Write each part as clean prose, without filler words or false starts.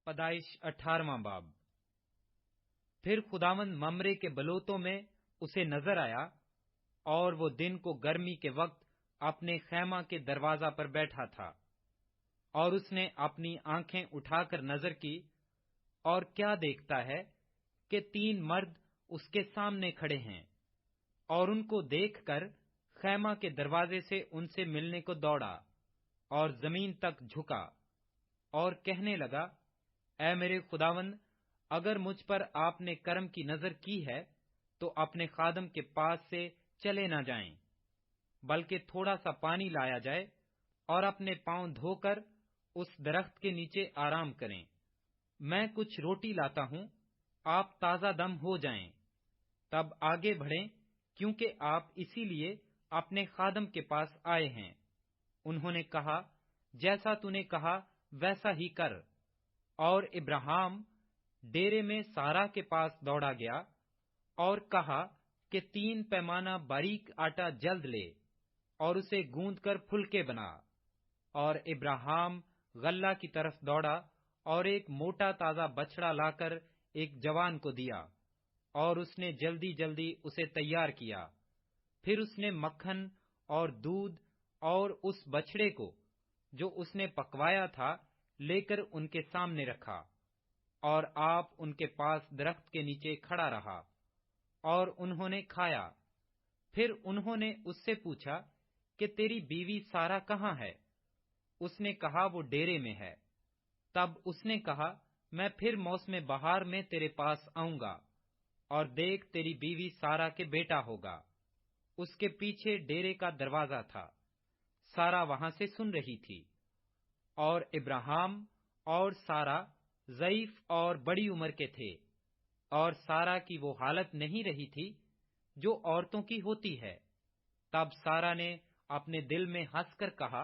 پیدائش 18واں باب۔ پھر خداوند ممرے کے بلوتوں میں اسے نظر آیا، اور وہ دن کو گرمی کے وقت اپنے خیمہ کے دروازہ پر بیٹھا تھا، اور اس نے اپنی آنکھیں اٹھا کر نظر کی، اور کیا دیکھتا ہے کہ 3 مرد اس کے سامنے کھڑے ہیں، اور ان کو دیکھ کر خیمہ کے دروازے سے ان سے ملنے کو دوڑا، اور زمین تک جھکا، اور کہنے لگا، اے میرے خداوند، اگر مجھ پر آپ نے کرم کی نظر کی ہے تو اپنے خادم کے پاس سے چلے نہ جائیں، بلکہ تھوڑا سا پانی لایا جائے، اور اپنے پاؤں دھو کر اس درخت کے نیچے آرام کریں۔ میں کچھ روٹی لاتا ہوں، آپ تازہ دم ہو جائیں، تب آگے بڑھیں، کیونکہ آپ اسی لیے اپنے خادم کے پاس آئے ہیں۔ انہوں نے کہا، جیسا تو نے کہا ویسا ہی کر۔ اور ابراہیم ڈیرے میں سارا کے پاس دوڑا گیا اور کہا کہ 3 پیمانہ باریک آٹا جلد لے اور اسے گوندھ کر پھلکے بنا۔ اور ابراہیم غلہ کی طرف دوڑا اور ایک موٹا تازہ بچڑا لا کر ایک جوان کو دیا، اور اس نے جلدی جلدی اسے تیار کیا۔ پھر اس نے مکھن اور دودھ اور اس بچڑے کو جو اس نے پکوایا تھا لے کر ان کے سامنے رکھا، اور آپ ان کے پاس درخت کے نیچے کھڑا رہا، اور انہوں نے کھایا۔ پھر انہوں نے اس سے پوچھا کہ تیری بیوی سارا کہاں ہے؟ اس نے کہا وہ ڈیرے میں ہے۔ تب اس نے کہا، میں پھر موسم بہار میں تیرے پاس آؤں گا، اور دیکھ تیری بیوی سارا کے بیٹا ہوگا۔ اس کے پیچھے ڈیرے کا دروازہ تھا، سارا وہاں سے سن رہی تھی، اور ابراہیم اور سارا ضعیف اور بڑی عمر کے تھے، اور سارا کی وہ حالت نہیں رہی تھی جو عورتوں کی ہوتی ہے۔ تب سارا نے اپنے دل میں ہنس کر کہا،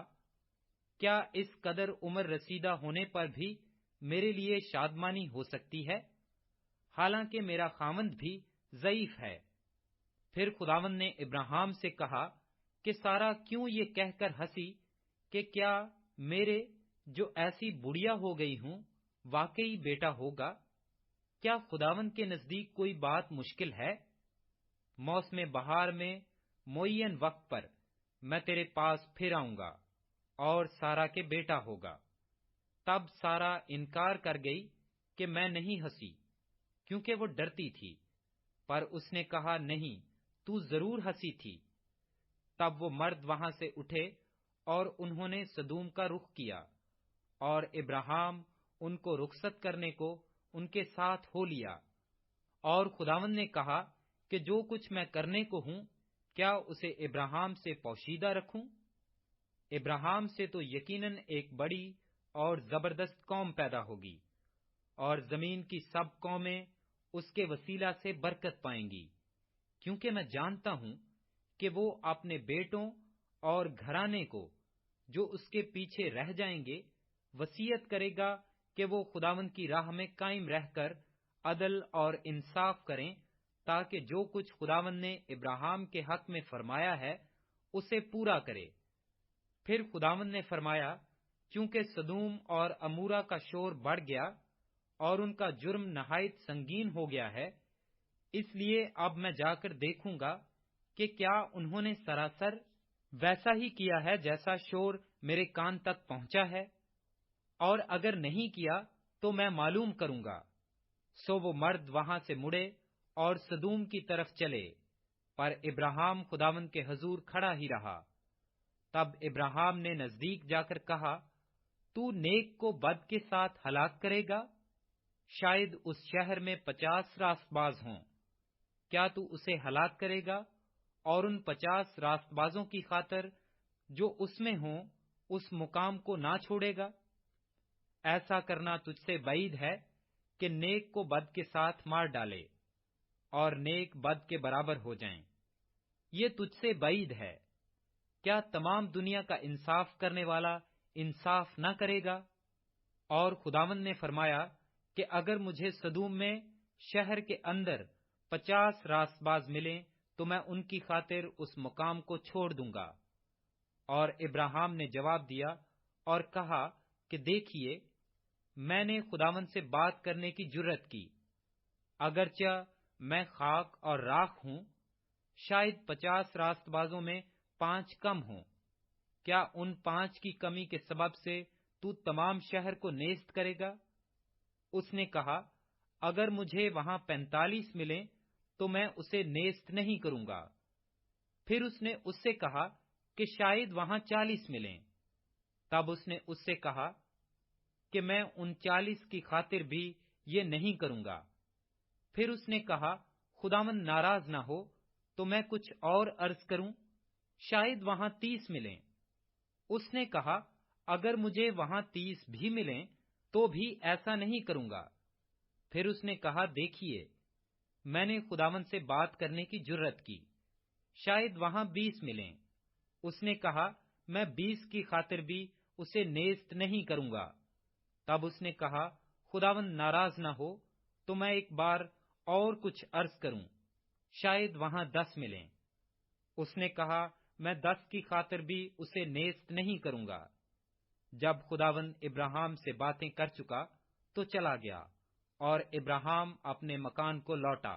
کیا اس قدر عمر رسیدہ ہونے پر بھی میرے لیے شادمانی ہو سکتی ہے؟ حالانکہ میرا خاوند بھی ضعیف ہے۔ پھر خداوند نے ابراہیم سے کہا کہ سارا کیوں یہ کہہ کر ہنسی کہ کیا میرے جو ایسی بڑھیا ہو گئی ہوں واقعی بیٹا ہوگا؟ کیا خداوند کے نزدیک کوئی بات مشکل ہے؟ موسم بہار میں معین وقت پر میں تیرے پاس پھر آؤں گا، اور سارا کے بیٹا ہوگا۔ تب سارا انکار کر گئی کہ میں نہیں ہنسی، کیونکہ وہ ڈرتی تھی، پر اس نے کہا، نہیں، تو ضرور ہنسی تھی۔ تب وہ مرد وہاں سے اٹھے اور انہوں نے سدوم کا رخ کیا، اور ابراہیم ان کو رخصت کرنے کو ان کے ساتھ ہو لیا۔ اور خداوند نے کہا کہ جو کچھ میں کرنے کو ہوں، کیا اسے ابراہیم سے پوشیدہ رکھوں؟ ابراہیم سے تو یقیناً ایک بڑی اور زبردست قوم پیدا ہوگی، اور زمین کی سب قومیں اس کے وسیلہ سے برکت پائیں گی، کیونکہ میں جانتا ہوں کہ وہ اپنے بیٹوں اور گھرانے کو جو اس کے پیچھے رہ جائیں گے وصیت کرے گا کہ وہ خداوند کی راہ میں قائم رہ کر عدل اور انصاف کریں، تاکہ جو کچھ خداوند نے ابراہیم کے حق میں فرمایا ہے اسے پورا کرے۔ پھر خداوند نے فرمایا، چونکہ سدوم اور امورا کا شور بڑھ گیا اور ان کا جرم نہایت سنگین ہو گیا ہے، اس لیے اب میں جا کر دیکھوں گا کہ کیا انہوں نے سراسر ویسا ہی کیا ہے جیسا شور میرے کان تک پہنچا ہے، اور اگر نہیں کیا تو میں معلوم کروں گا۔ سو وہ مرد وہاں سے مڑے اور سدوم کی طرف چلے، پر ابراہیم خداوند کے حضور کھڑا ہی رہا۔ تب ابراہیم نے نزدیک جا کر کہا، تو نیک کو بد کے ساتھ ہلاک کرے گا؟ شاید اس شہر میں 50 راست باز ہوں، کیا تو اسے ہلاک کرے گا اور ان 50 راست بازوں کی خاطر جو اس میں ہوں اس مقام کو نہ چھوڑے گا؟ ایسا کرنا تجھ سے بعید ہے کہ نیک کو بد کے ساتھ مار ڈالے اور نیک بد کے برابر ہو جائیں۔ یہ تجھ سے بعید ہے۔ کیا تمام دنیا کا انصاف کرنے والا انصاف نہ کرے گا؟ اور خداوند نے فرمایا کہ اگر مجھے سدوم میں شہر کے اندر 50 راست باز ملیں تو میں ان کی خاطر اس مقام کو چھوڑ دوں گا۔ اور ابراہیم نے جواب دیا اور کہا کہ دیکھیے، میں نے خداوند سے بات کرنے کی جرت کی، اگرچہ میں خاک اور راکھ ہوں، شاید 50 راست بازوں میں 5 کم ہوں، کیا ان 5 کی کمی کے سبب سے تو تمام شہر کو نیست کرے گا؟ اس نے کہا، اگر مجھے وہاں 45 ملیں تو میں اسے نیست نہیں کروں گا۔ پھر اس نے اس سے کہا کہ شاید وہاں 40 ملیں۔ تب اس نے اس سے کہا کہ میں ان 40 کی خاطر بھی یہ نہیں کروں گا۔ پھر اس نے کہا، خداوند ناراض نہ ہو تو میں کچھ اور عرض کروں، شاید وہاں 30 ملیں۔ اس نے کہا، اگر مجھے وہاں 30 بھی ملیں تو بھی ایسا نہیں کروں گا۔ پھر اس نے کہا، دیکھیے، میں نے خداوند سے بات کرنے کی جرت کی، شاید وہاں 20 ملیں۔ اس نے کہا، میں 20 کی خاطر بھی اسے نیست نہیں کروں گا۔ تب اس نے کہا، خداوند ناراض نہ ہو تو میں ایک بار اور کچھ عرض کروں، شاید وہاں 10 ملیں۔ اس نے کہا، میں 10 کی خاطر بھی اسے نیست نہیں کروں گا۔ جب خداوند ابراہیم سے باتیں کر چکا تو چلا گیا، اور ابراہیم اپنے مکان کو لوٹا۔